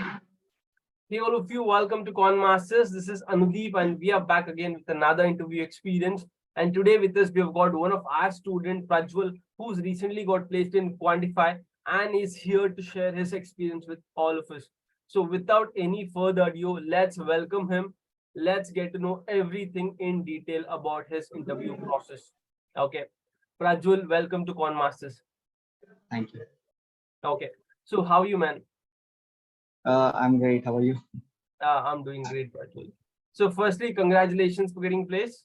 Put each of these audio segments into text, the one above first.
Hey, all of you, welcome to Quant Masters. This is Anudeep, and we are back again with another interview experience. And today with us, we have got one of our student, Prajwal, who's recently got placed in Quantiphi and is here to share his experience with all of us. So, without any further ado, let's welcome him. Let's get to know everything in detail about his interview process. Okay, Prajwal, welcome to Quant Masters. Thank you. Okay, so how are you, man? I'm great. How are you? I'm doing great, Prajwal. So, firstly, congratulations for getting placed.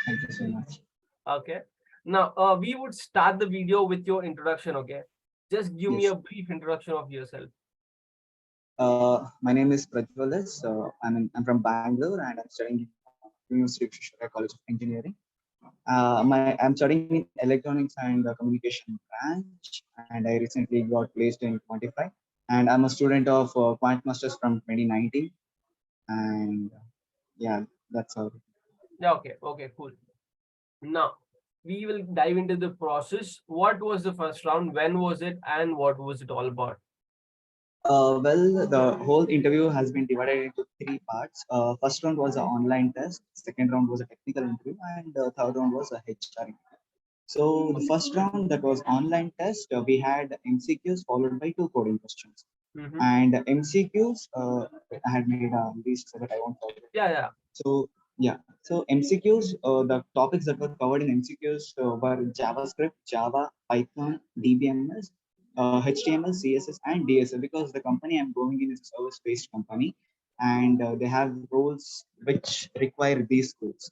Thank you so much. Okay. Now, we would start the video with your introduction. Okay. Just give me Yes. a brief introduction of yourself. My name is Prajwal. I'm from Bangalore and I'm studying in University of Shishara College of Engineering. I'm studying in Electronics and Communication branch, and I recently got placed in Quantiphi. And I'm a student of Quant Masters from 2019. And yeah, that's all. Yeah. Okay. Okay. Cool. Now, we will dive into the process. What was the first round? When was it? And what was it all about? Well, the whole interview has been divided into three parts. First round was an online test, second round was a technical interview, and third round was a HR interview. So the first round that was online test, we had MCQs followed by two coding questions. Mm-hmm. And MCQs, I had made a list so that I won't forget. Yeah. Yeah. So yeah, so MCQs, the topics that were covered in MCQs were JavaScript, Java, Python, DBMS, HTML, CSS, and DSL. Because the company I'm going in is a service-based company, and they have roles which require these skills.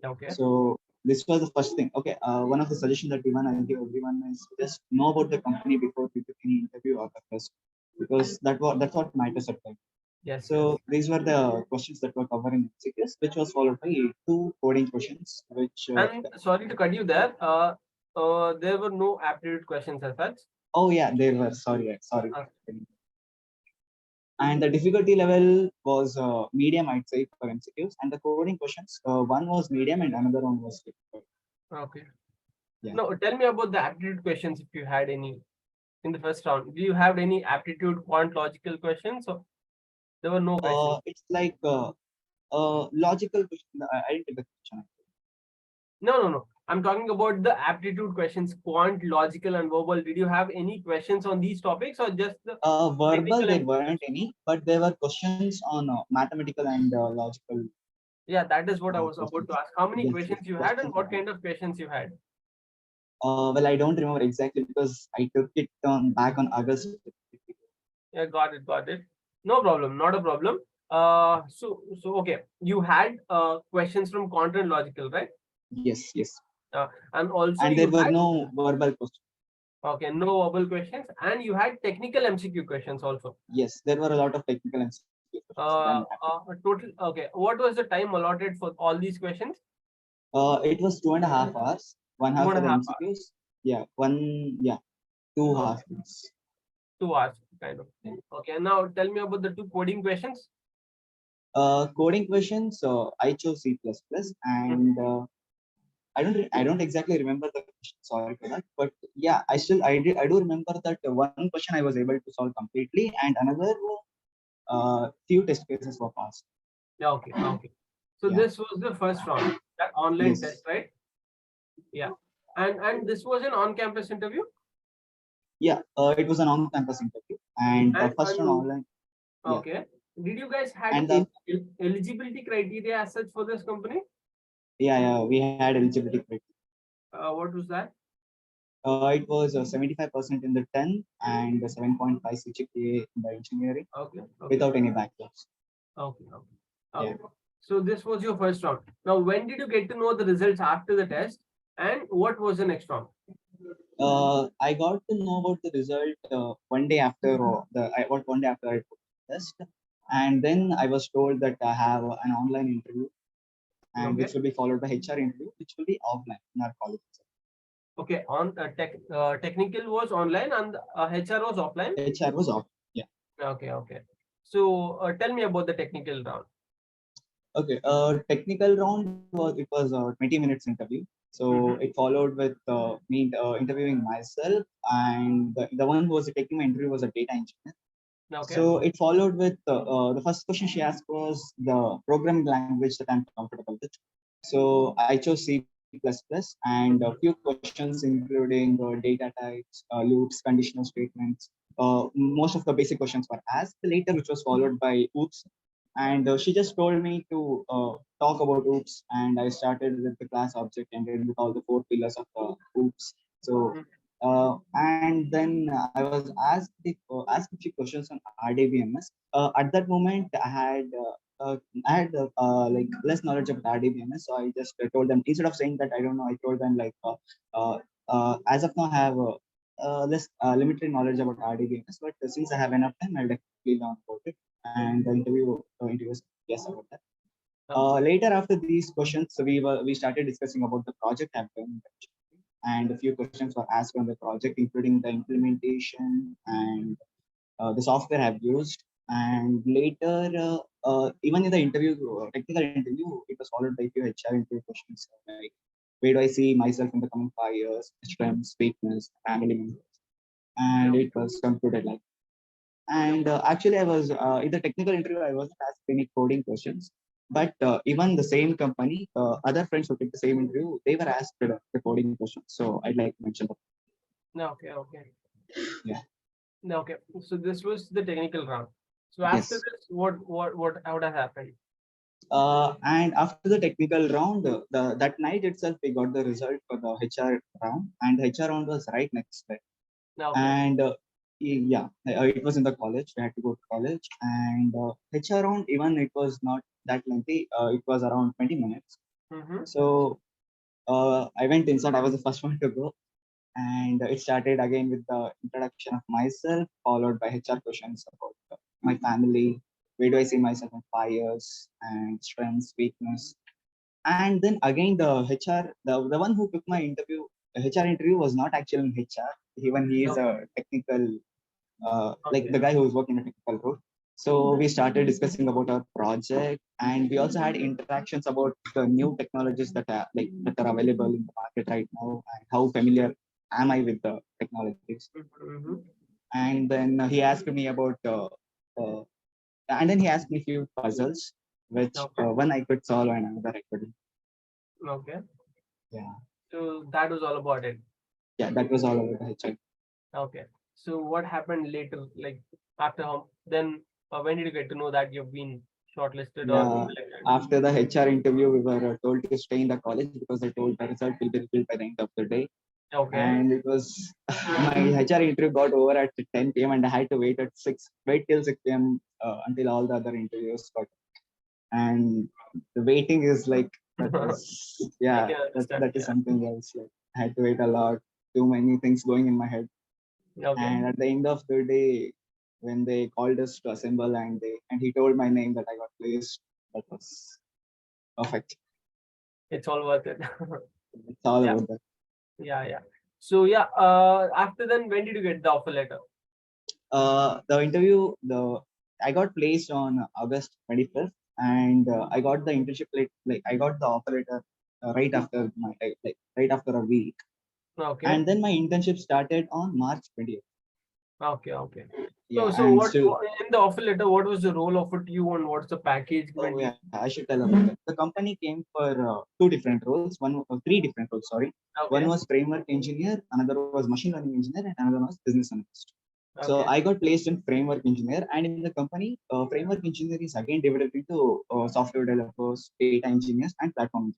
Okay. So this was the first thing. Okay, one of the suggestions that I'll give everyone is just know about the company before you took any interview or the test, because that's what matters at time. Yes. Yes. So these were the questions that were covered in MCQs, which was followed by two coding questions. And sorry to cut you there. There were no aptitude questions as such. Oh yeah, they were. Sorry. Uh, And the difficulty level was medium, I'd say, for MCQs. And the coding questions, one was medium and another one was difficult. okay. Yeah. No, tell me about the aptitude questions if you had any in the first round. Do you have any aptitude quant logical questions? Or there were no questions. It's like logical question. I didn't get the question. No. I'm talking about the aptitude questions, quant, logical, and verbal. Did you have any questions on these topics or just the Verbal, technical there and weren't any, but there were questions on mathematical and logical yeah, that is what I was about questions. to ask. How many Yes, questions yes, you had and questions. what kind of questions you had? Well, I don't remember exactly because I took it on back on August. Yeah, got it. No problem, not a problem. So okay, you had questions from quant and logical, right? Yes, yes. And also And there you were had no verbal questions. okay, no verbal questions, and you had technical MCQ questions also. Yes, there were a lot of technical and Total. Okay, what was the time allotted for all these questions? it was 2.5 hours. One Two half and for a the half hours. MCQs. Yeah, 2 hours. Okay, 2 hours kind of. Okay, now tell me about the two coding questions. Coding questions. I chose C++, and I don't exactly remember the question. Sorry for that, but yeah, I do remember that one question I was able to solve completely, and another few test cases were passed. Yeah, okay. So Yeah. this was the first round, that online test, Yes. right? Yeah, and this was an on-campus interview. Yeah. It was an on-campus interview, and the first one And online. Yeah. okay, did you guys had And the eligibility criteria as such for this company? yeah, we had eligibility criteria. What was that? It was 75% in the 10 and 7.5 CGPA in the engineering Okay. without any backlogs. Okay. Yeah. So this was your first round. Now, when did you get to know the results after the test, and what was the next round? I got to know about the result one day after one day after I took the test, and then I was told that I have an online interview, and Okay. which will be followed by HR interview, which will be offline in our college. Okay. On technical was online and HR was offline. HR was off. Yeah. Okay. So tell me about the technical round. Okay. Technical round was 20 minutes interview. So it followed with me interviewing myself, and the one who was taking my interview was a data engineer. Okay. So it followed with the first question she asked was the programming language that I'm comfortable with. So I chose C++ and a few questions including data types, loops, conditional statements. Most of the basic questions were asked later, which was followed by OOPS. And she just told me to talk about OOPS, and I started with the class object, ended with all the four pillars of the OOPS. So Mhm. and then I was asked a few questions on RDBMS. At that moment, I had like less knowledge about RDBMS, so I just told them, instead of saying that I don't know, I told them like as of now I have less limited knowledge about RDBMS, but since I have enough time, I'll definitely learn about it. And the interview was yes about that. Okay. Later, after these questions, we started discussing about the project I've done, and a few questions were asked on the project, including the implementation and the software I've used. And later, even in the interview, technical interview, it was followed by a few HR interview questions like, where do I see myself in the coming 5 years, strengths, weakness, family members, and it was concluded like. And actually, I was in the technical interview, I wasn't asked any coding questions. But even the same company, other friends who took the same interview, they were asked the coding questions. So I'd like to mention that. Okay. Okay. Yeah. Okay. So this was the technical round. So after Yes. this, what has happened? And after the technical round, that night itself, we got the result for the HR round, and the HR round was right next day. Okay. And yeah, it was in the college. We had to go to college, and HR round, even it was not that lengthy. It was around 20 minutes. Mm-hmm. So I went inside. I was the first one to go, and it started again with the introduction of myself, followed by HR questions about my family, where do I see myself in 5 years, and strengths, weakness. And then again, the one who took my interview, the HR interview was not actually in HR. Even he is Okay. a technical, like Okay. the guy who was working in a technical role. So we started discussing about our project, and we also had interactions about the new technologies that are available in the market right now, and how familiar am I with the technologies. Mm-hmm. And then he asked me about, uh, and then he asked me a few puzzles, which Okay. one I could solve and another I couldn't. Okay. Yeah, So that was all about it. yeah, that was all about the HR. Okay. So what happened later? Like after then when did you get to know that you've been shortlisted or Yeah, selected? after the HR interview, we were told to stay in the college because they told the result will be revealed by the end of the day. Okay. And it was my HR interview got over at 10 p.m. and I had to wait till 6 p.m. Until all the other interviews got. And the waiting is like that was I yeah can understand. that is Yeah. something else. Like I had to wait a lot, too many things going in my head. Okay. And at the end of the day, when they called us to assemble and he told my name that I got placed, that was perfect. It's all worth it. It's all Yeah. about that. Yeah. Yeah. So yeah. After then, when did you get the offer letter? The interview, I got placed on August 25th, and I got the internship like I got the offer letter right after right after a week, Okay. and then my internship started on March 20th. Okay. Okay. So Yeah, so and what still, in the offer letter? What was the role offered to you and what's the package given oh to you? yeah, I should tell about that. The company came for two different roles, three different roles. Sorry, one Okay. was framework engineer, another was machine learning engineer, and another one was business analyst. So Okay. I got placed in framework engineer, and in the company, framework engineer is again divided into software developers, data engineers, and platform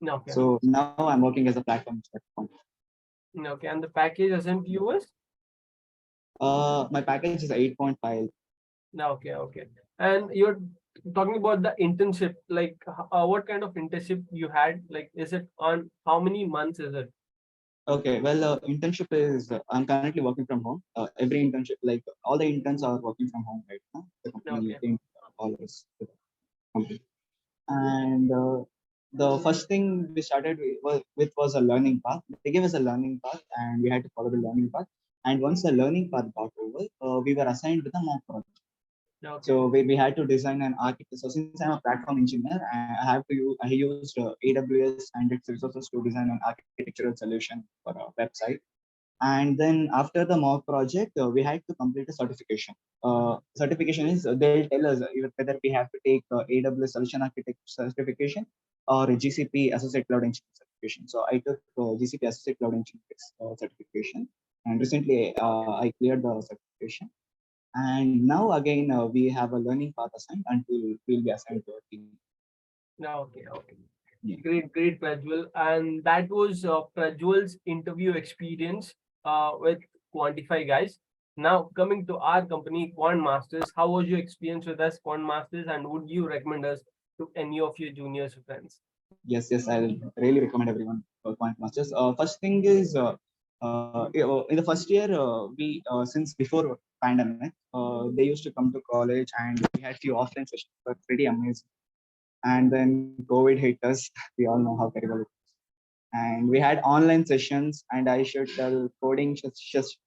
engineers. Okay. So now I'm working as a platform engineer. Okay. And the package assigned to you was? My package is 8.5. Okay. Okay. And you're talking about the internship. Like, what kind of internship you had? Like, is it on how many months is it? Okay, well, internship is I'm currently working from home. Every internship, like all the interns are working from home right now. The company Okay. came always with the company. And the first thing we started with was a learning path. They gave us a learning path, and we had to follow the learning path. And once the learning path got over, we were assigned with a mock project. Okay. So we had to design an architect. So since I'm a platform engineer, I used AWS and its resources to design an architectural solution for a website. And then after the mock project, we had to complete a certification. Certification is they'll tell us whether we have to take AWS Solution Architect certification or a GCP Associate Cloud Engineer certification. So I took GCP Associate Cloud Engineer certification, and recently I cleared the certification. And now again, we have a learning path assigned until we'll be assigned to a team. Okay, okay. Yeah. Great, great, Prajwal. And that was Prajwal's interview experience with Quantiphi, guys. Now, coming to our company, Quant Masters, how was your experience with us, Quant Masters, and would you recommend us to any of your juniors or friends? Yes, I'll really recommend everyone for Quant Masters. First thing is, in the first year, we since before pandemic, they used to come to college, and we had few offline sessions, but pretty amazing. And then COVID hit us. We all know how terrible it is. And we had online sessions, and I should tell coding sessions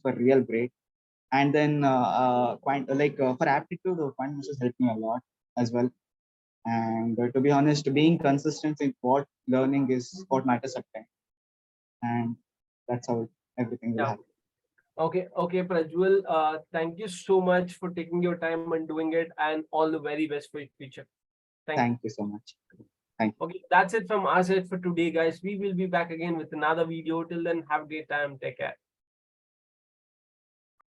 were real great. And then for aptitude, Quant Masters helped me a lot as well. And to be honest, being consistent in what learning is what matters at time. And that's how everything will Yeah. happen. Okay, okay, Prajwal. Thank you so much for taking your time and doing it, and all the very best for your future. Thank you. Thank you so much. Thank you. Okay, that's it from our side for today, guys. We will be back again with another video. Till then, have a great time. Take care.